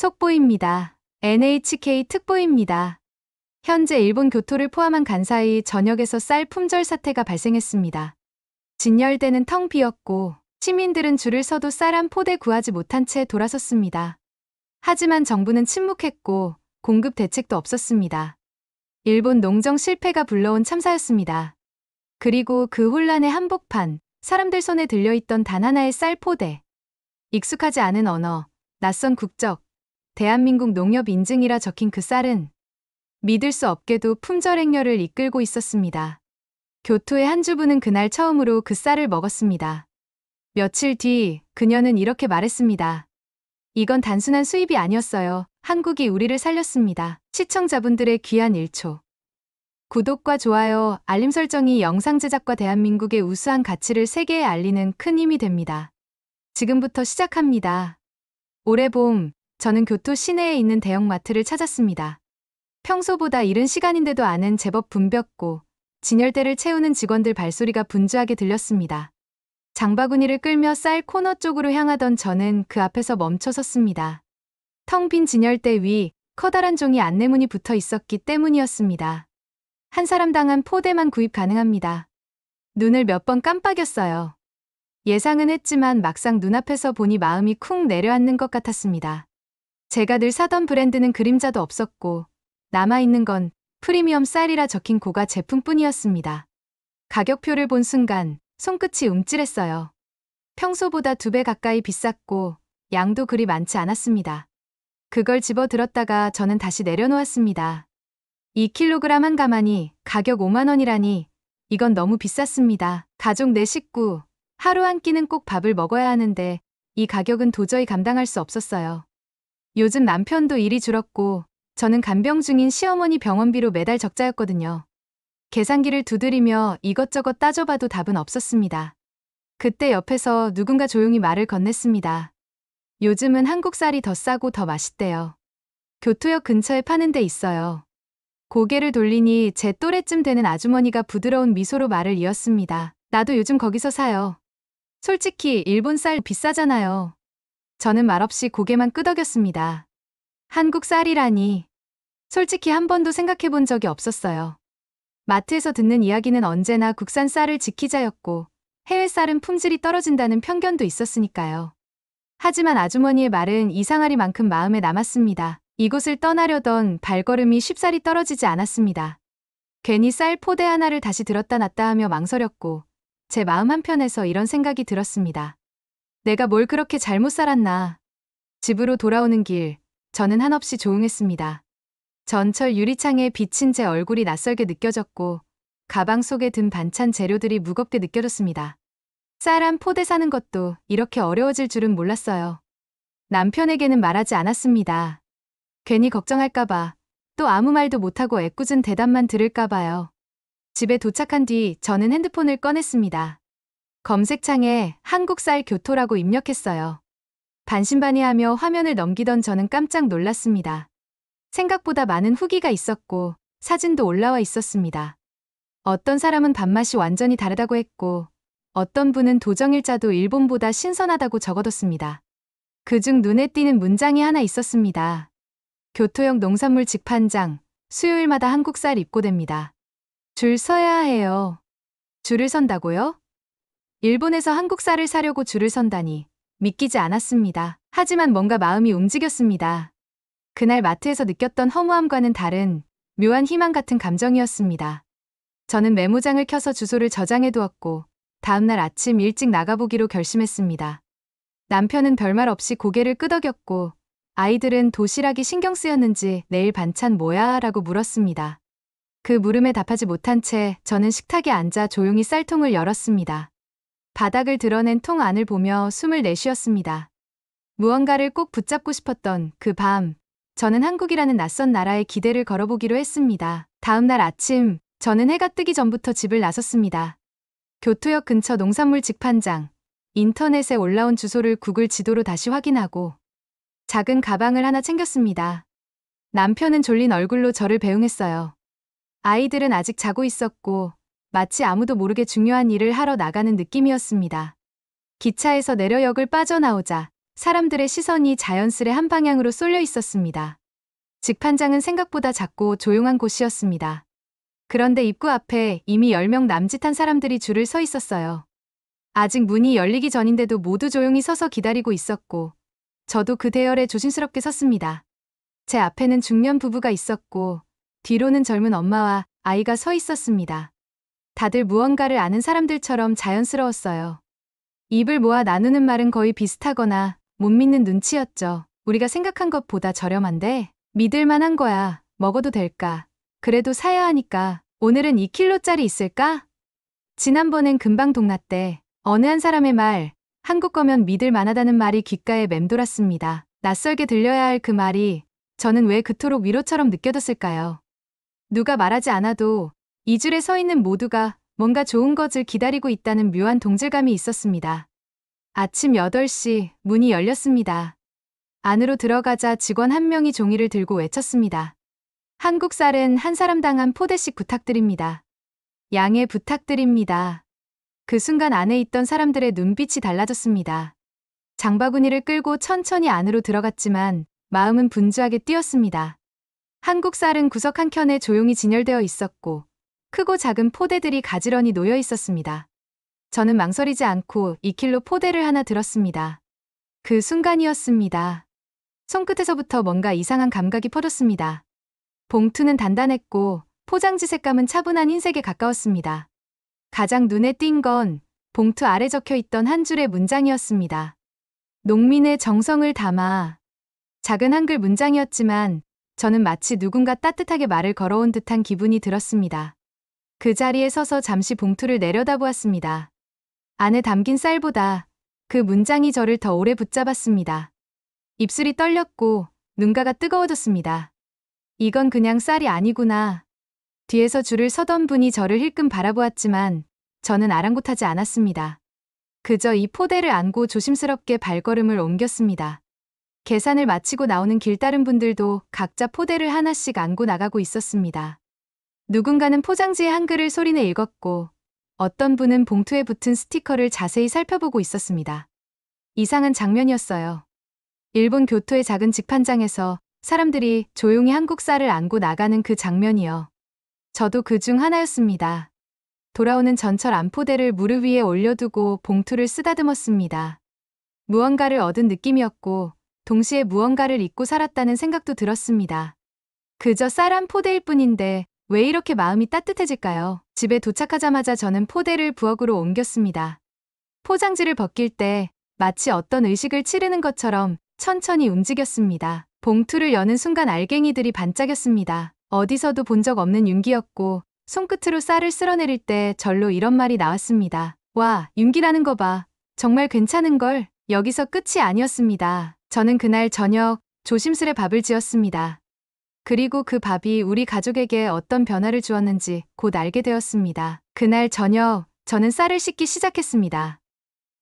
속보입니다. NHK 특보입니다. 현재 일본 교토를 포함한 간사이 전역에서 쌀 품절 사태가 발생했습니다. 진열대는 텅 비었고 시민들은 줄을 서도 쌀 한 포대 구하지 못한 채 돌아섰습니다. 하지만 정부는 침묵했고 공급 대책도 없었습니다. 일본 농정 실패가 불러온 참사였습니다. 그리고 그 혼란의 한복판, 사람들 손에 들려있던 단 하나의 쌀 포대. 익숙하지 않은 언어, 낯선 국적, 대한민국 농협 인증이라 적힌 그 쌀은 믿을 수 없게도 품절 행렬을 이끌고 있었습니다. 교토의 한 주부는 그날 처음으로 그 쌀을 먹었습니다. 며칠 뒤 그녀는 이렇게 말했습니다. 이건 단순한 수입이 아니었어요. 한국이 우리를 살렸습니다. 시청자분들의 귀한 1초. 구독과 좋아요, 알림 설정이 영상 제작과 대한민국의 우수한 가치를 세계에 알리는 큰 힘이 됩니다. 지금부터 시작합니다. 올해 봄, 저는 교토 시내에 있는 대형마트를 찾았습니다. 평소보다 이른 시간인데도 안은 제법 붐볐고 진열대를 채우는 직원들 발소리가 분주하게 들렸습니다. 장바구니를 끌며 쌀 코너 쪽으로 향하던 저는 그 앞에서 멈춰 섰습니다. 텅 빈 진열대 위 커다란 종이 안내문이 붙어 있었기 때문이었습니다. 한 사람당 한 포대만 구입 가능합니다. 눈을 몇 번 깜빡였어요. 예상은 했지만 막상 눈앞에서 보니 마음이 쿵 내려앉는 것 같았습니다. 제가 늘 사던 브랜드는 그림자도 없었고 남아있는 건 프리미엄 쌀이라 적힌 고가 제품뿐이었습니다. 가격표를 본 순간 손끝이 움찔했어요. 평소보다 2배 가까이 비쌌고 양도 그리 많지 않았습니다. 그걸 집어 들었다가 저는 다시 내려놓았습니다. 2kg 한 가마니 가격 5만 원이라니 이건 너무 비쌌습니다. 가족 4식구, 하루 한 끼는 꼭 밥을 먹어야 하는데 이 가격은 도저히 감당할 수 없었어요. 요즘 남편도 일이 줄었고 저는 간병 중인 시어머니 병원비로 매달 적자였거든요. 계산기를 두드리며 이것저것 따져봐도 답은 없었습니다. 그때 옆에서 누군가 조용히 말을 건넸습니다. 요즘은 한국 쌀이 더 싸고 더 맛있대요. 교토역 근처에 파는 데 있어요. 고개를 돌리니 제 또래쯤 되는 아주머니가 부드러운 미소로 말을 이었습니다. 나도 요즘 거기서 사요. 솔직히 일본 쌀 비싸잖아요. 저는 말없이 고개만 끄덕였습니다. 한국 쌀이라니. 솔직히 한 번도 생각해 본 적이 없었어요. 마트에서 듣는 이야기는 언제나 국산 쌀을 지키자였고 해외 쌀은 품질이 떨어진다는 편견도 있었으니까요. 하지만 아주머니의 말은 이상하리만큼 마음에 남았습니다. 이곳을 떠나려던 발걸음이 쉽사리 떨어지지 않았습니다. 괜히 쌀 포대 하나를 다시 들었다 놨다 하며 망설였고 제 마음 한편에서 이런 생각이 들었습니다. 내가 뭘 그렇게 잘못 살았나. 집으로 돌아오는 길, 저는 한없이 조용했습니다. 전철 유리창에 비친 제 얼굴이 낯설게 느껴졌고 가방 속에 든 반찬 재료들이 무겁게 느껴졌습니다. 쌀 한 포대 사는 것도 이렇게 어려워질 줄은 몰랐어요. 남편에게는 말하지 않았습니다. 괜히 걱정할까봐, 또 아무 말도 못하고 애꿎은 대답만 들을까봐요. 집에 도착한 뒤 저는 핸드폰을 꺼냈습니다. 검색창에 한국 쌀 교토라고 입력했어요. 반신반의하며 화면을 넘기던 저는 깜짝 놀랐습니다. 생각보다 많은 후기가 있었고 사진도 올라와 있었습니다. 어떤 사람은 밥맛이 완전히 다르다고 했고 어떤 분은 도정일자도 일본보다 신선하다고 적어뒀습니다. 그중 눈에 띄는 문장이 하나 있었습니다. 교토역 농산물 직판장, 수요일마다 한국 쌀 입고됩니다. 줄 서야 해요. 줄을 선다고요? 일본에서 한국 쌀을 사려고 줄을 선다니 믿기지 않았습니다. 하지만 뭔가 마음이 움직였습니다. 그날 마트에서 느꼈던 허무함과는 다른 묘한 희망 같은 감정이었습니다. 저는 메모장을 켜서 주소를 저장해 두었고 다음날 아침 일찍 나가보기로 결심했습니다. 남편은 별말 없이 고개를 끄덕였고 아이들은 도시락이 신경 쓰였는지 내일 반찬 뭐야? 라고 물었습니다. 그 물음에 답하지 못한 채 저는 식탁에 앉아 조용히 쌀통을 열었습니다. 바닥을 드러낸 통 안을 보며 숨을 내쉬었습니다. 무언가를 꼭 붙잡고 싶었던 그 밤, 저는 한국이라는 낯선 나라에 기대를 걸어보기로 했습니다. 다음 날 아침, 저는 해가 뜨기 전부터 집을 나섰습니다. 교토역 근처 농산물 직판장, 인터넷에 올라온 주소를 구글 지도로 다시 확인하고 작은 가방을 하나 챙겼습니다. 남편은 졸린 얼굴로 저를 배웅했어요. 아이들은 아직 자고 있었고 마치 아무도 모르게 중요한 일을 하러 나가는 느낌이었습니다. 기차에서 내려 역을 빠져나오자 사람들의 시선이 자연스레 한 방향으로 쏠려 있었습니다. 직판장은 생각보다 작고 조용한 곳이었습니다. 그런데 입구 앞에 이미 10명 남짓한 사람들이 줄을 서 있었어요. 아직 문이 열리기 전인데도 모두 조용히 서서 기다리고 있었고, 저도 그 대열에 조심스럽게 섰습니다. 제 앞에는 중년 부부가 있었고, 뒤로는 젊은 엄마와 아이가 서 있었습니다. 다들 무언가를 아는 사람들처럼 자연스러웠어요. 입을 모아 나누는 말은 거의 비슷하거나 못 믿는 눈치였죠. 우리가 생각한 것보다 저렴한데 믿을 만한 거야. 먹어도 될까? 그래도 사야 하니까. 오늘은 2kg짜리 있을까? 지난번엔 금방 동났대. 어느 한 사람의 말, 한국 거면 믿을 만하다는 말이 귓가에 맴돌았습니다. 낯설게 들려야 할 그 말이 저는 왜 그토록 위로처럼 느껴졌을까요? 누가 말하지 않아도 이 줄에 서 있는 모두가 뭔가 좋은 것을 기다리고 있다는 묘한 동질감이 있었습니다. 아침 8시 문이 열렸습니다. 안으로 들어가자 직원 한 명이 종이를 들고 외쳤습니다. 한국 쌀은 한 사람당 한 포대씩 부탁드립니다. 양해 부탁드립니다. 그 순간 안에 있던 사람들의 눈빛이 달라졌습니다. 장바구니를 끌고 천천히 안으로 들어갔지만 마음은 분주하게 뛰었습니다. 한국 쌀은 구석 한켠에 조용히 진열되어 있었고 크고 작은 포대들이 가지런히 놓여 있었습니다. 저는 망설이지 않고 2kg 포대를 하나 들었습니다. 그 순간이었습니다. 손끝에서부터 뭔가 이상한 감각이 퍼졌습니다. 봉투는 단단했고 포장지 색감은 차분한 흰색에 가까웠습니다. 가장 눈에 띈 건 봉투 아래 적혀 있던 한 줄의 문장이었습니다. 농민의 정성을 담아. 작은 한글 문장이었지만 저는 마치 누군가 따뜻하게 말을 걸어온 듯한 기분이 들었습니다. 그 자리에 서서 잠시 봉투를 내려다보았습니다. 안에 담긴 쌀보다 그 문장이 저를 더 오래 붙잡았습니다. 입술이 떨렸고 눈가가 뜨거워졌습니다. 이건 그냥 쌀이 아니구나. 뒤에서 줄을 서던 분이 저를 힐끔 바라보았지만 저는 아랑곳하지 않았습니다. 그저 이 포대를 안고 조심스럽게 발걸음을 옮겼습니다. 계산을 마치고 나오는 길다른 분들도 각자 포대를 하나씩 안고 나가고 있었습니다. 누군가는 포장지의 한글을 소리내 읽었고 어떤 분은 봉투에 붙은 스티커를 자세히 살펴보고 있었습니다. 이상한 장면이었어요. 일본 교토의 작은 직판장에서 사람들이 조용히 한국 쌀을 안고 나가는 그 장면이요. 저도 그 중 하나였습니다. 돌아오는 전철 안포대를 무릎 위에 올려두고 봉투를 쓰다듬었습니다. 무언가를 얻은 느낌이었고 동시에 무언가를 잊고 살았다는 생각도 들었습니다. 그저 쌀 한 포대일 뿐인데 왜 이렇게 마음이 따뜻해질까요? 집에 도착하자마자 저는 포대를 부엌으로 옮겼습니다. 포장지를 벗길 때 마치 어떤 의식을 치르는 것처럼 천천히 움직였습니다. 봉투를 여는 순간 알갱이들이 반짝였습니다. 어디서도 본 적 없는 윤기였고 손끝으로 쌀을 쓸어내릴 때 절로 이런 말이 나왔습니다. 와, 윤기라는 거 봐. 정말 괜찮은걸. 여기서 끝이 아니었습니다. 저는 그날 저녁 조심스레 밥을 지었습니다. 그리고 그 밥이 우리 가족에게 어떤 변화를 주었는지 곧 알게 되었습니다. 그날 저녁 저는 쌀을 씻기 시작했습니다.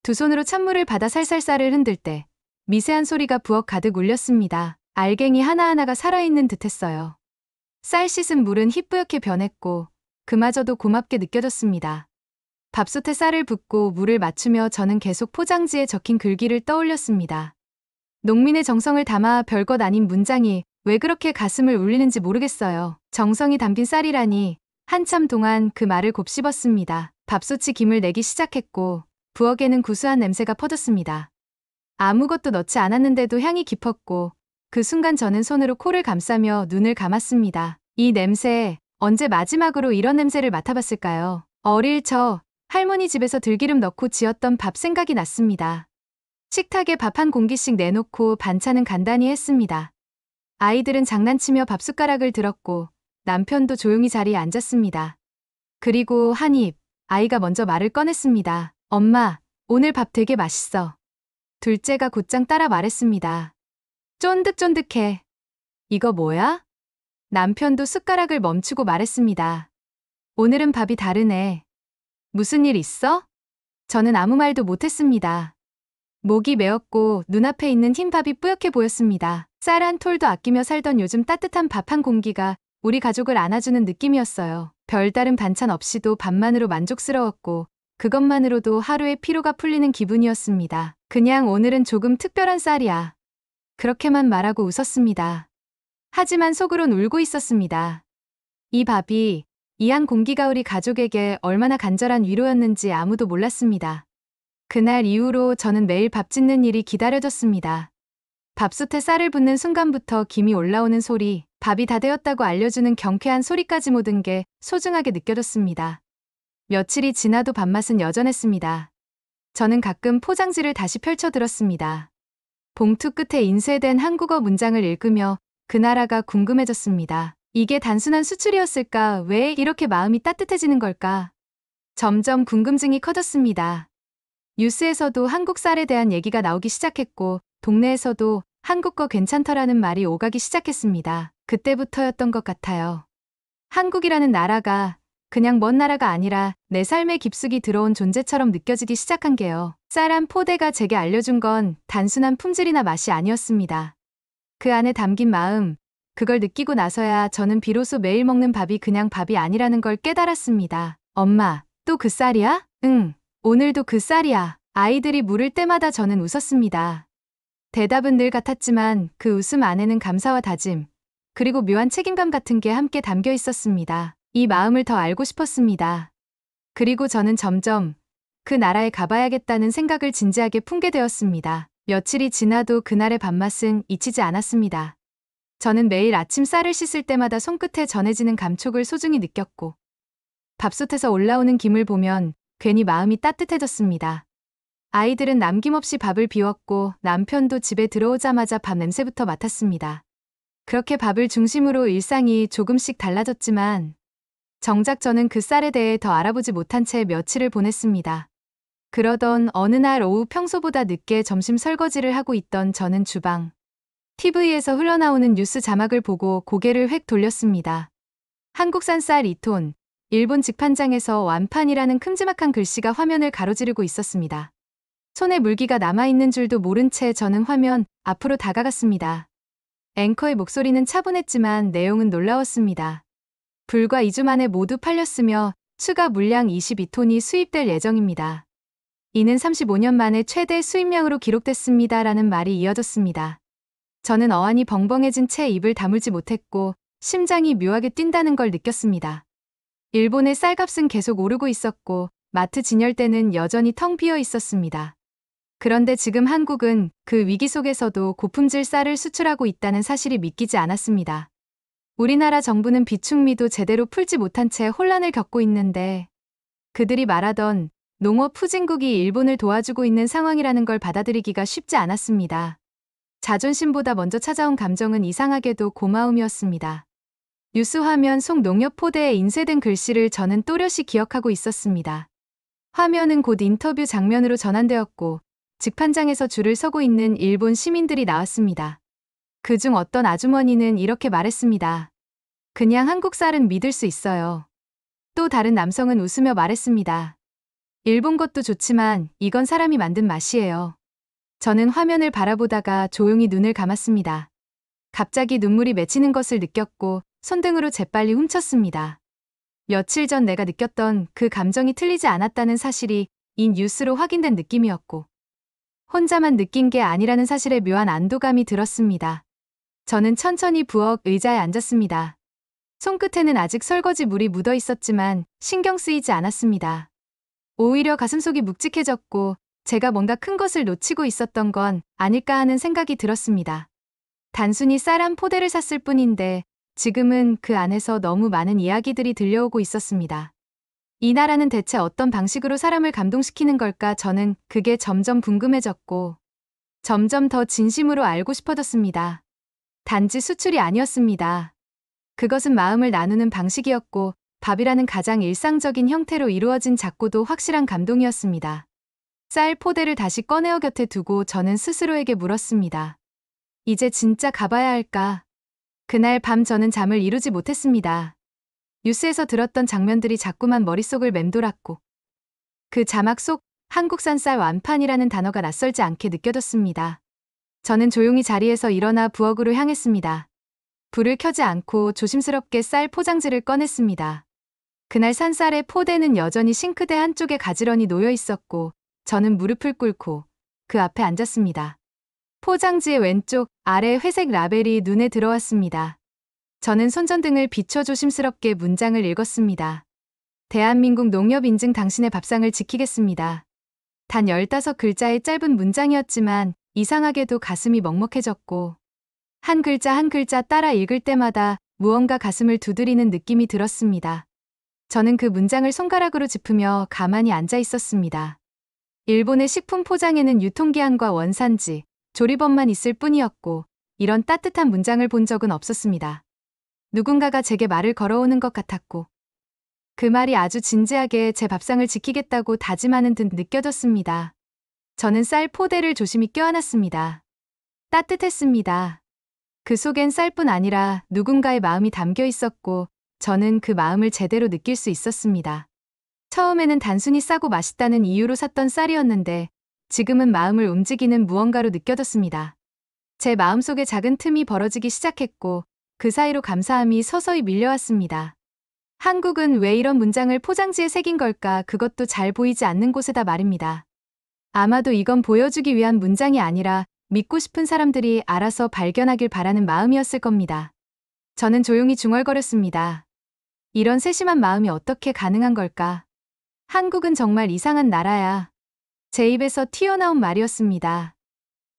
두 손으로 찬물을 받아 살살 쌀을 흔들 때 미세한 소리가 부엌 가득 울렸습니다. 알갱이 하나하나가 살아있는 듯했어요. 쌀 씻은 물은 희뿌옇게 변했고 그마저도 고맙게 느껴졌습니다. 밥솥에 쌀을 붓고 물을 맞추며 저는 계속 포장지에 적힌 글귀를 떠올렸습니다. 농민의 정성을 담아 별것 아닌 문장이 왜 그렇게 가슴을 울리는지 모르겠어요. 정성이 담긴 쌀이라니 한참 동안 그 말을 곱씹었습니다. 밥솥이 김을 내기 시작했고 부엌에는 구수한 냄새가 퍼졌습니다. 아무것도 넣지 않았는데도 향이 깊었고 그 순간 저는 손으로 코를 감싸며 눈을 감았습니다. 이 냄새, 언제 마지막으로 이런 냄새를 맡아봤을까요? 어릴 적 할머니 집에서 들기름 넣고 지었던 밥 생각이 났습니다. 식탁에 밥 한 공기씩 내놓고 반찬은 간단히 했습니다. 아이들은 장난치며 밥숟가락을 들었고 남편도 조용히 자리에 앉았습니다. 그리고 한 입, 아이가 먼저 말을 꺼냈습니다. 엄마, 오늘 밥 되게 맛있어. 둘째가 곧장 따라 말했습니다. 쫀득쫀득해. 이거 뭐야? 남편도 숟가락을 멈추고 말했습니다. 오늘은 밥이 다르네. 무슨 일 있어? 저는 아무 말도 못했습니다. 목이 메었고 눈앞에 있는 흰 밥이 뿌옇게 보였습니다. 쌀 한 톨도 아끼며 살던 요즘 따뜻한 밥 한 공기가 우리 가족을 안아주는 느낌이었어요. 별다른 반찬 없이도 밥만으로 만족스러웠고 그것만으로도 하루의 피로가 풀리는 기분이었습니다. 그냥 오늘은 조금 특별한 쌀이야. 그렇게만 말하고 웃었습니다. 하지만 속으론 울고 있었습니다. 이 밥이 이 한 공기가 우리 가족에게 얼마나 간절한 위로였는지 아무도 몰랐습니다. 그날 이후로 저는 매일 밥 짓는 일이 기다려졌습니다. 밥솥에 쌀을 붓는 순간부터 김이 올라오는 소리, 밥이 다 되었다고 알려주는 경쾌한 소리까지 모든 게 소중하게 느껴졌습니다. 며칠이 지나도 밥맛은 여전했습니다. 저는 가끔 포장지를 다시 펼쳐들었습니다. 봉투 끝에 인쇄된 한국어 문장을 읽으며 그 나라가 궁금해졌습니다. 이게 단순한 수출이었을까? 왜 이렇게 마음이 따뜻해지는 걸까? 점점 궁금증이 커졌습니다. 뉴스에서도 한국 쌀에 대한 얘기가 나오기 시작했고 동네에서도 한국 거 괜찮더라는 말이 오가기 시작했습니다. 그때부터였던 것 같아요. 한국이라는 나라가 그냥 먼 나라가 아니라 내 삶에 깊숙이 들어온 존재처럼 느껴지기 시작한 게요. 쌀 한 포대가 제게 알려준 건 단순한 품질이나 맛이 아니었습니다. 그 안에 담긴 마음, 그걸 느끼고 나서야 저는 비로소 매일 먹는 밥이 그냥 밥이 아니라는 걸 깨달았습니다. 엄마, 또 그 쌀이야? 응, 오늘도 그 쌀이야. 아이들이 물을 때마다 저는 웃었습니다. 대답은 늘 같았지만 그 웃음 안에는 감사와 다짐, 그리고 묘한 책임감 같은 게 함께 담겨 있었습니다. 이 마음을 더 알고 싶었습니다. 그리고 저는 점점 그 나라에 가봐야겠다는 생각을 진지하게 품게 되었습니다. 며칠이 지나도 그날의 밥맛은 잊히지 않았습니다. 저는 매일 아침 쌀을 씻을 때마다 손끝에 전해지는 감촉을 소중히 느꼈고 밥솥에서 올라오는 김을 보면 괜히 마음이 따뜻해졌습니다. 아이들은 남김없이 밥을 비웠고 남편도 집에 들어오자마자 밥 냄새부터 맡았습니다. 그렇게 밥을 중심으로 일상이 조금씩 달라졌지만 정작 저는 그 쌀에 대해 더 알아보지 못한 채 며칠을 보냈습니다. 그러던 어느 날 오후 평소보다 늦게 점심 설거지를 하고 있던 저는 주방 TV에서 흘러나오는 뉴스 자막을 보고 고개를 획 돌렸습니다. 한국산 쌀 2톤, 일본 직판장에서 완판이라는 큼지막한 글씨가 화면을 가로지르고 있었습니다. 손에 물기가 남아있는 줄도 모른 채 저는 화면 앞으로 다가갔습니다. 앵커의 목소리는 차분했지만 내용은 놀라웠습니다. 불과 2주 만에 모두 팔렸으며 추가 물량 22톤이 수입될 예정입니다. 이는 35년 만에 최대 수입량으로 기록됐습니다. 라는 말이 이어졌습니다. 저는 어안이 벙벙해진 채 입을 다물지 못했고 심장이 묘하게 뛴다는 걸 느꼈습니다. 일본의 쌀값은 계속 오르고 있었고 마트 진열대는 여전히 텅 비어 있었습니다. 그런데 지금 한국은 그 위기 속에서도 고품질 쌀을 수출하고 있다는 사실이 믿기지 않았습니다. 우리나라 정부는 비축미도 제대로 풀지 못한 채 혼란을 겪고 있는데 그들이 말하던 농업 후진국이 일본을 도와주고 있는 상황이라는 걸 받아들이기가 쉽지 않았습니다. 자존심보다 먼저 찾아온 감정은 이상하게도 고마움이었습니다. 뉴스 화면 속 농협 포대에 인쇄된 글씨를 저는 또렷이 기억하고 있었습니다. 화면은 곧 인터뷰 장면으로 전환되었고 직판장에서 줄을 서고 있는 일본 시민들이 나왔습니다. 그중 어떤 아주머니는 이렇게 말했습니다. 그냥 한국 쌀은 믿을 수 있어요. 또 다른 남성은 웃으며 말했습니다. 일본 것도 좋지만 이건 사람이 만든 맛이에요. 저는 화면을 바라보다가 조용히 눈을 감았습니다. 갑자기 눈물이 맺히는 것을 느꼈고 손등으로 재빨리 훔쳤습니다. 며칠 전 내가 느꼈던 그 감정이 틀리지 않았다는 사실이 이 뉴스로 확인된 느낌이었고 혼자만 느낀 게 아니라는 사실에 묘한 안도감이 들었습니다. 저는 천천히 부엌 의자에 앉았습니다. 손끝에는 아직 설거지 물이 묻어 있었지만 신경 쓰이지 않았습니다. 오히려 가슴속이 묵직해졌고 제가 뭔가 큰 것을 놓치고 있었던 건 아닐까 하는 생각이 들었습니다. 단순히 쌀 한 포대를 샀을 뿐인데 지금은 그 안에서 너무 많은 이야기들이 들려오고 있었습니다. 이 나라는 대체 어떤 방식으로 사람을 감동시키는 걸까? 저는 그게 점점 궁금해졌고 점점 더 진심으로 알고 싶어졌습니다. 단지 수출이 아니었습니다. 그것은 마음을 나누는 방식이었고 밥이라는 가장 일상적인 형태로 이루어진 작고도 확실한 감동이었습니다. 쌀 포대를 다시 꺼내어 곁에 두고 저는 스스로에게 물었습니다. 이제 진짜 가봐야 할까? 그날 밤 저는 잠을 이루지 못했습니다. 뉴스에서 들었던 장면들이 자꾸만 머릿속을 맴돌았고 그 자막 속 한국산 쌀 완판이라는 단어가 낯설지 않게 느껴졌습니다. 저는 조용히 자리에서 일어나 부엌으로 향했습니다. 불을 켜지 않고 조심스럽게 쌀 포장지를 꺼냈습니다. 그날 산 쌀의 포대는 여전히 싱크대 한쪽에 가지런히 놓여 있었고 저는 무릎을 꿇고 그 앞에 앉았습니다. 포장지의 왼쪽 아래 회색 라벨이 눈에 들어왔습니다. 저는 손전등을 비춰 조심스럽게 문장을 읽었습니다. 대한민국 농협인증 당신의 밥상을 지키겠습니다. 단 15글자의 짧은 문장이었지만 이상하게도 가슴이 먹먹해졌고 한 글자 한 글자 따라 읽을 때마다 무언가 가슴을 두드리는 느낌이 들었습니다. 저는 그 문장을 손가락으로 짚으며 가만히 앉아 있었습니다. 일본의 식품 포장에는 유통기한과 원산지, 조리법만 있을 뿐이었고 이런 따뜻한 문장을 본 적은 없었습니다. 누군가가 제게 말을 걸어오는 것 같았고 그 말이 아주 진지하게 제 밥상을 지키겠다고 다짐하는 듯 느껴졌습니다. 저는 쌀 포대를 조심히 껴안았습니다. 따뜻했습니다. 그 속엔 쌀뿐 아니라 누군가의 마음이 담겨 있었고 저는 그 마음을 제대로 느낄 수 있었습니다. 처음에는 단순히 싸고 맛있다는 이유로 샀던 쌀이었는데 지금은 마음을 움직이는 무언가로 느껴졌습니다. 제 마음속에 작은 틈이 벌어지기 시작했고 그 사이로 감사함이 서서히 밀려왔습니다. 한국은 왜 이런 문장을 포장지에 새긴 걸까? 그것도 잘 보이지 않는 곳에다 말입니다. 아마도 이건 보여주기 위한 문장이 아니라 믿고 싶은 사람들이 알아서 발견하길 바라는 마음이었을 겁니다. 저는 조용히 중얼거렸습니다. 이런 세심한 마음이 어떻게 가능한 걸까? 한국은 정말 이상한 나라야. 제 입에서 튀어나온 말이었습니다.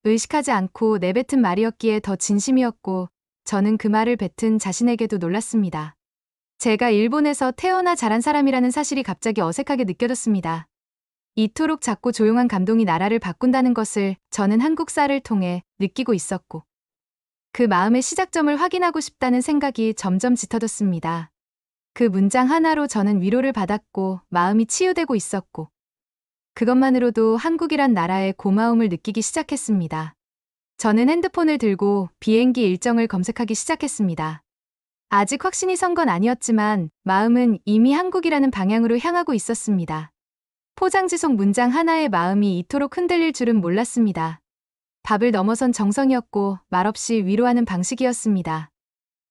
의식하지 않고 내뱉은 말이었기에 더 진심이었고 저는 그 말을 뱉은 자신에게도 놀랐습니다. 제가 일본에서 태어나 자란 사람이라는 사실이 갑자기 어색하게 느껴졌습니다. 이토록 작고 조용한 감동이 나라를 바꾼다는 것을 저는 한국 쌀을 통해 느끼고 있었고 그 마음의 시작점을 확인하고 싶다는 생각이 점점 짙어졌습니다. 그 문장 하나로 저는 위로를 받았고 마음이 치유되고 있었고 그것만으로도 한국이란 나라의 고마움을 느끼기 시작했습니다. 저는 핸드폰을 들고 비행기 일정을 검색하기 시작했습니다. 아직 확신이 선 건 아니었지만 마음은 이미 한국이라는 방향으로 향하고 있었습니다. 포장지 속 문장 하나의 마음이 이토록 흔들릴 줄은 몰랐습니다. 밥을 넘어선 정성이었고 말없이 위로하는 방식이었습니다.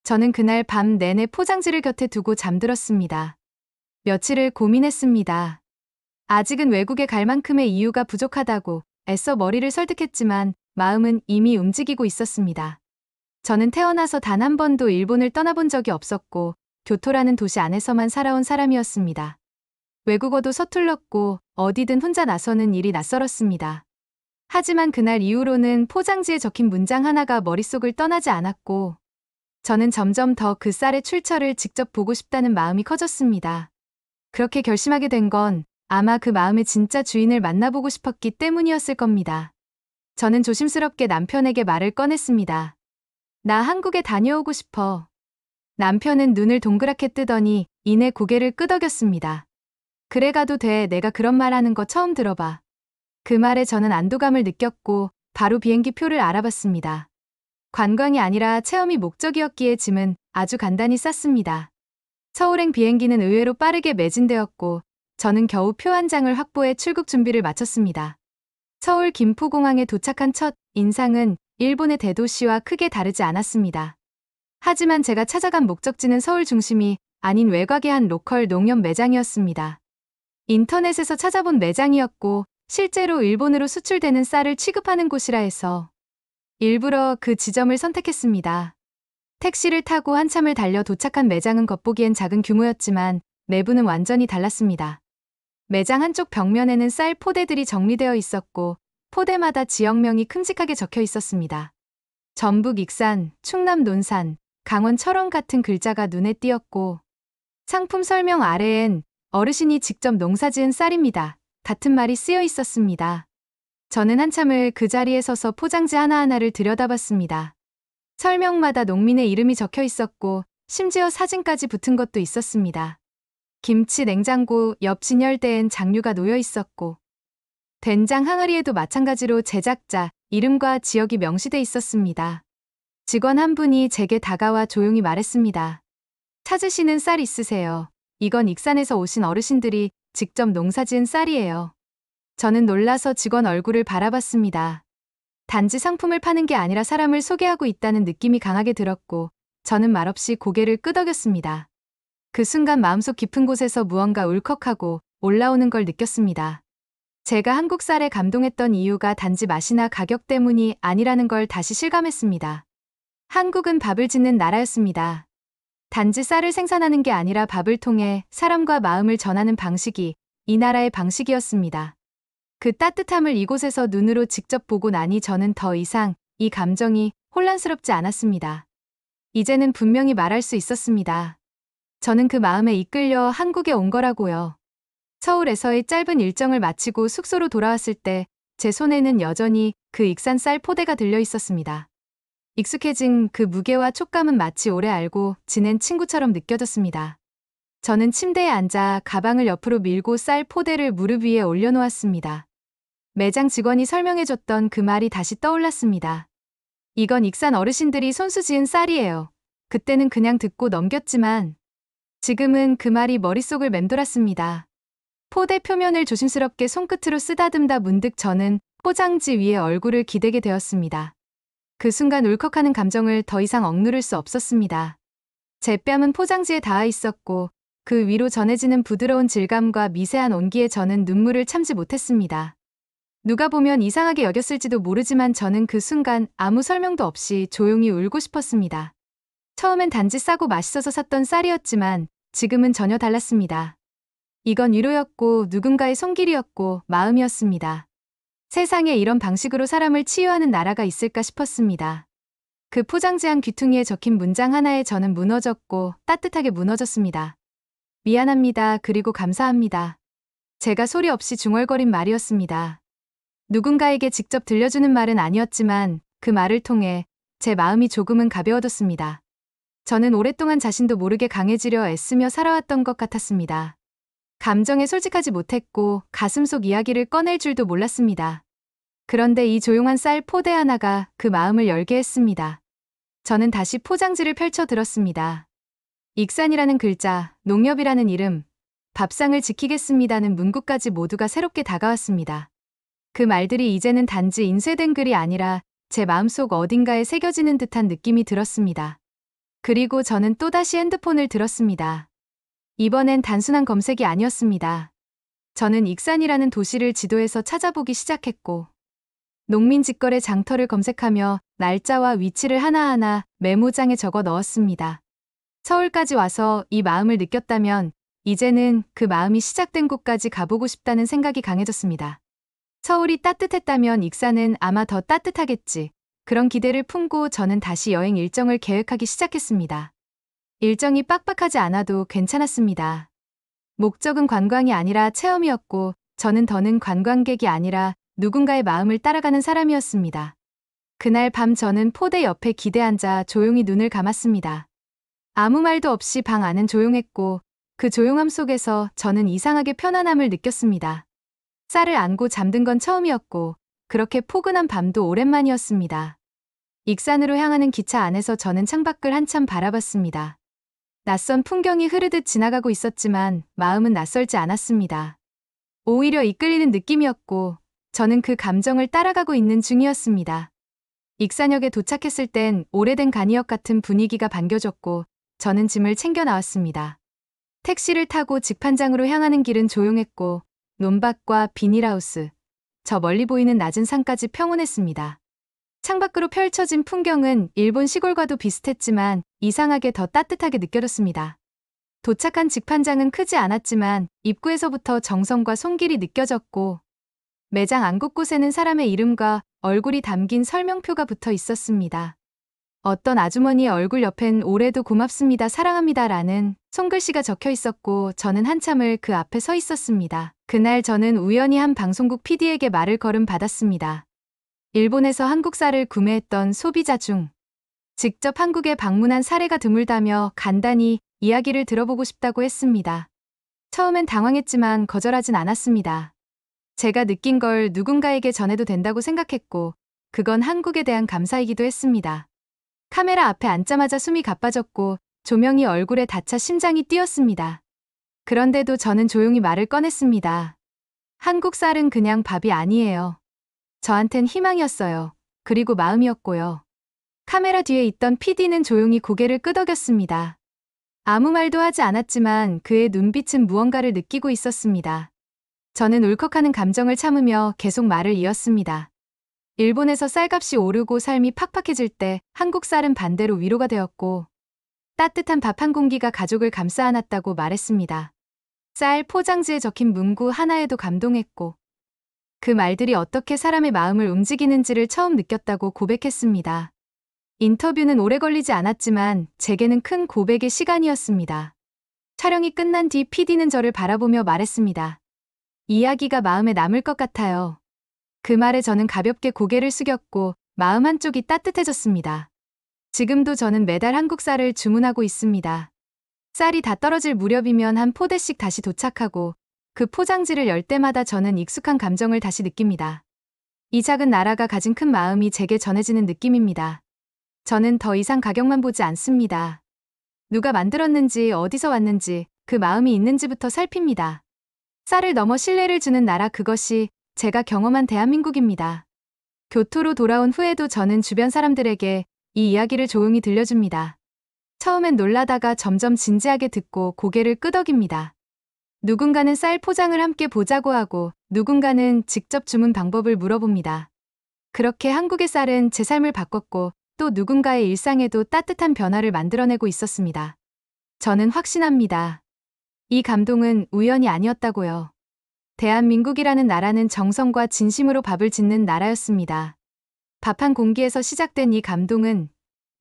저는 그날 밤 내내 포장지를 곁에 두고 잠들었습니다. 며칠을 고민했습니다. 아직은 외국에 갈 만큼의 이유가 부족하다고 애써 머리를 설득했지만 마음은 이미 움직이고 있었습니다. 저는 태어나서 단 한 번도 일본을 떠나본 적이 없었고 교토라는 도시 안에서만 살아온 사람이었습니다. 외국어도 서툴렀고 어디든 혼자 나서는 일이 낯설었습니다. 하지만 그날 이후로는 포장지에 적힌 문장 하나가 머릿속을 떠나지 않았고 저는 점점 더 그 쌀의 출처를 직접 보고 싶다는 마음이 커졌습니다. 그렇게 결심하게 된 건 아마 그 마음의 진짜 주인을 만나보고 싶었기 때문이었을 겁니다. 저는 조심스럽게 남편에게 말을 꺼냈습니다. 나 한국에 다녀오고 싶어. 남편은 눈을 동그랗게 뜨더니 이내 고개를 끄덕였습니다. 그래 가도 돼. 내가 그런 말 하는 거 처음 들어봐. 그 말에 저는 안도감을 느꼈고 바로 비행기 표를 알아봤습니다. 관광이 아니라 체험이 목적이었기에 짐은 아주 간단히 쌌습니다. 서울행 비행기는 의외로 빠르게 매진되었고 저는 겨우 표 한 장을 확보해 출국 준비를 마쳤습니다. 서울 김포공항에 도착한 첫 인상은 일본의 대도시와 크게 다르지 않았습니다. 하지만 제가 찾아간 목적지는 서울 중심이 아닌 외곽의 한 로컬 농협 매장이었습니다. 인터넷에서 찾아본 매장이었고 실제로 일본으로 수출되는 쌀을 취급하는 곳이라 해서 일부러 그 지점을 선택했습니다. 택시를 타고 한참을 달려 도착한 매장은 겉보기엔 작은 규모였지만 내부는 완전히 달랐습니다. 매장 한쪽 벽면에는 쌀 포대들이 정리되어 있었고 포대마다 지역명이 큼직하게 적혀 있었습니다. 전북 익산, 충남 논산, 강원 철원 같은 글자가 눈에 띄었고 상품 설명 아래엔 어르신이 직접 농사지은 쌀입니다. 같은 말이 쓰여 있었습니다. 저는 한참을 그 자리에 서서 포장지 하나하나를 들여다봤습니다. 설명마다 농민의 이름이 적혀 있었고 심지어 사진까지 붙은 것도 있었습니다. 김치 냉장고 옆 진열대엔 장류가 놓여 있었고 된장 항아리에도 마찬가지로 제작자, 이름과 지역이 명시돼 있었습니다. 직원 한 분이 제게 다가와 조용히 말했습니다. 찾으시는 쌀 있으세요? 이건 익산에서 오신 어르신들이 직접 농사지은 쌀이에요. 저는 놀라서 직원 얼굴을 바라봤습니다. 단지 상품을 파는 게 아니라 사람을 소개하고 있다는 느낌이 강하게 들었고 저는 말없이 고개를 끄덕였습니다. 그 순간 마음속 깊은 곳에서 무언가 울컥하고 올라오는 걸 느꼈습니다. 제가 한국 쌀에 감동했던 이유가 단지 맛이나 가격 때문이 아니라는 걸 다시 실감했습니다. 한국은 밥을 짓는 나라였습니다. 단지 쌀을 생산하는 게 아니라 밥을 통해 사람과 마음을 전하는 방식이 이 나라의 방식이었습니다. 그 따뜻함을 이곳에서 눈으로 직접 보고 나니 저는 더 이상 이 감정이 혼란스럽지 않았습니다. 이제는 분명히 말할 수 있었습니다. 저는 그 마음에 이끌려 한국에 온 거라고요. 서울에서의 짧은 일정을 마치고 숙소로 돌아왔을 때 제 손에는 여전히 그 익산 쌀 포대가 들려 있었습니다. 익숙해진 그 무게와 촉감은 마치 오래 알고 지낸 친구처럼 느껴졌습니다. 저는 침대에 앉아 가방을 옆으로 밀고 쌀 포대를 무릎 위에 올려놓았습니다. 매장 직원이 설명해줬던 그 말이 다시 떠올랐습니다. 이건 익산 어르신들이 손수 지은 쌀이에요. 그때는 그냥 듣고 넘겼지만 지금은 그 말이 머릿속을 맴돌았습니다. 포대 표면을 조심스럽게 손끝으로 쓰다듬다 문득 저는 포장지 위에 얼굴을 기대게 되었습니다. 그 순간 울컥하는 감정을 더 이상 억누를 수 없었습니다. 제 뺨은 포장지에 닿아 있었고 그 위로 전해지는 부드러운 질감과 미세한 온기에 저는 눈물을 참지 못했습니다. 누가 보면 이상하게 여겼을지도 모르지만 저는 그 순간 아무 설명도 없이 조용히 울고 싶었습니다. 처음엔 단지 싸고 맛있어서 샀던 쌀이었지만 지금은 전혀 달랐습니다. 이건 위로였고 누군가의 손길이었고 마음이었습니다. 세상에 이런 방식으로 사람을 치유하는 나라가 있을까 싶었습니다. 그 포장지한 귀퉁이에 적힌 문장 하나에 저는 무너졌고 따뜻하게 무너졌습니다. 미안합니다. 그리고 감사합니다. 제가 소리 없이 중얼거린 말이었습니다. 누군가에게 직접 들려주는 말은 아니었지만 그 말을 통해 제 마음이 조금은 가벼워졌습니다. 저는 오랫동안 자신도 모르게 강해지려 애쓰며 살아왔던 것 같았습니다. 감정에 솔직하지 못했고 가슴속 이야기를 꺼낼 줄도 몰랐습니다. 그런데 이 조용한 쌀 포대 하나가 그 마음을 열게 했습니다. 저는 다시 포장지를 펼쳐 들었습니다. 익산이라는 글자, 농협이라는 이름, 밥상을 지키겠습니다는 문구까지 모두가 새롭게 다가왔습니다. 그 말들이 이제는 단지 인쇄된 글이 아니라 제 마음속 어딘가에 새겨지는 듯한 느낌이 들었습니다. 그리고 저는 또다시 핸드폰을 들었습니다. 이번엔 단순한 검색이 아니었습니다. 저는 익산이라는 도시를 지도에서 찾아보기 시작했고 농민 직거래 장터를 검색하며 날짜와 위치를 하나하나 메모장에 적어 넣었습니다. 서울까지 와서 이 마음을 느꼈다면 이제는 그 마음이 시작된 곳까지 가보고 싶다는 생각이 강해졌습니다. 서울이 따뜻했다면 익산은 아마 더 따뜻하겠지. 그런 기대를 품고 저는 다시 여행 일정을 계획하기 시작했습니다. 일정이 빡빡하지 않아도 괜찮았습니다. 목적은 관광이 아니라 체험이었고 저는 더는 관광객이 아니라 누군가의 마음을 따라가는 사람이었습니다. 그날 밤 저는 포대 옆에 기대 앉아 조용히 눈을 감았습니다. 아무 말도 없이 방 안은 조용했고 그 조용함 속에서 저는 이상하게 편안함을 느꼈습니다. 쌀을 안고 잠든 건 처음이었고 그렇게 포근한 밤도 오랜만이었습니다. 익산으로 향하는 기차 안에서 저는 창밖을 한참 바라봤습니다. 낯선 풍경이 흐르듯 지나가고 있었지만 마음은 낯설지 않았습니다. 오히려 이끌리는 느낌이었고 저는 그 감정을 따라가고 있는 중이었습니다. 익산역에 도착했을 땐 오래된 간이역 같은 분위기가 반겨졌고 저는 짐을 챙겨 나왔습니다. 택시를 타고 직판장으로 향하는 길은 조용했고 논밭과 비닐하우스, 저 멀리 보이는 낮은 산까지 평온했습니다. 창밖으로 펼쳐진 풍경은 일본 시골과도 비슷했지만 이상하게 더 따뜻하게 느껴졌습니다. 도착한 직판장은 크지 않았지만 입구에서부터 정성과 손길이 느껴졌고 매장 안 곳곳에는 사람의 이름과 얼굴이 담긴 설명표가 붙어 있었습니다. 어떤 아주머니의 얼굴 옆엔 올해도 고맙습니다, 사랑합니다 라는 손글씨가 적혀 있었고 저는 한참을 그 앞에 서 있었습니다. 그날 저는 우연히 한 방송국 PD에게 말을 걸음 받았습니다. 일본에서 한국 쌀을 구매했던 소비자 중 직접 한국에 방문한 사례가 드물다며 간단히 이야기를 들어보고 싶다고 했습니다. 처음엔 당황했지만 거절하진 않았습니다. 제가 느낀 걸 누군가에게 전해도 된다고 생각했고 그건 한국에 대한 감사이기도 했습니다. 카메라 앞에 앉자마자 숨이 가빠졌고 조명이 얼굴에 닿자 심장이 뛰었습니다. 그런데도 저는 조용히 말을 꺼냈습니다. 한국 쌀은 그냥 밥이 아니에요. 저한텐 희망이었어요. 그리고 마음이었고요. 카메라 뒤에 있던 PD는 조용히 고개를 끄덕였습니다. 아무 말도 하지 않았지만 그의 눈빛은 무언가를 느끼고 있었습니다. 저는 울컥하는 감정을 참으며 계속 말을 이었습니다. 일본에서 쌀값이 오르고 삶이 팍팍해질 때 한국 쌀은 반대로 위로가 되었고 따뜻한 밥 한 공기가 가족을 감싸 안았다고 말했습니다. 쌀 포장지에 적힌 문구 하나에도 감동했고 그 말들이 어떻게 사람의 마음을 움직이는지를 처음 느꼈다고 고백했습니다. 인터뷰는 오래 걸리지 않았지만 제게는 큰 고백의 시간이었습니다. 촬영이 끝난 뒤 PD는 저를 바라보며 말했습니다. 이야기가 마음에 남을 것 같아요. 그 말에 저는 가볍게 고개를 숙였고 마음 한쪽이 따뜻해졌습니다. 지금도 저는 매달 한국 쌀을 주문하고 있습니다. 쌀이 다 떨어질 무렵이면 한 포대씩 다시 도착하고 그 포장지를 열 때마다 저는 익숙한 감정을 다시 느낍니다. 이 작은 나라가 가진 큰 마음이 제게 전해지는 느낌입니다. 저는 더 이상 가격만 보지 않습니다. 누가 만들었는지 어디서 왔는지 그 마음이 있는지부터 살핍니다. 쌀을 넘어 신뢰를 주는 나라, 그것이 제가 경험한 대한민국입니다. 교토로 돌아온 후에도 저는 주변 사람들에게 이 이야기를 조용히 들려줍니다. 처음엔 놀라다가 점점 진지하게 듣고 고개를 끄덕입니다. 누군가는 쌀 포장을 함께 보자고 하고 누군가는 직접 주문 방법을 물어봅니다. 그렇게 한국의 쌀은 제 삶을 바꿨고 또 누군가의 일상에도 따뜻한 변화를 만들어내고 있었습니다. 저는 확신합니다. 이 감동은 우연이 아니었다고요. 대한민국이라는 나라는 정성과 진심으로 밥을 짓는 나라였습니다. 밥 한 공기에서 시작된 이 감동은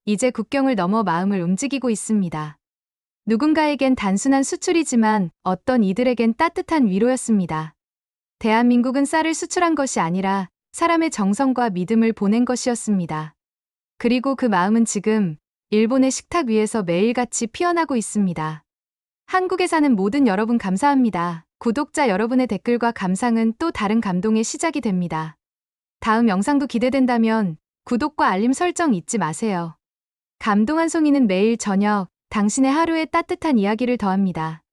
이제 국경을 넘어 마음을 움직이고 있습니다. 누군가에겐 단순한 수출이지만 어떤 이들에겐 따뜻한 위로였습니다. 대한민국은 쌀을 수출한 것이 아니라 사람의 정성과 믿음을 보낸 것이었습니다. 그리고 그 마음은 지금 일본의 식탁 위에서 매일같이 피어나고 있습니다. 한국에 사는 모든 여러분 감사합니다. 구독자 여러분의 댓글과 감상은 또 다른 감동의 시작이 됩니다. 다음 영상도 기대된다면 구독과 알림 설정 잊지 마세요. 감동 한 송이는 매일 저녁 당신의 하루에 따뜻한 이야기를 더합니다.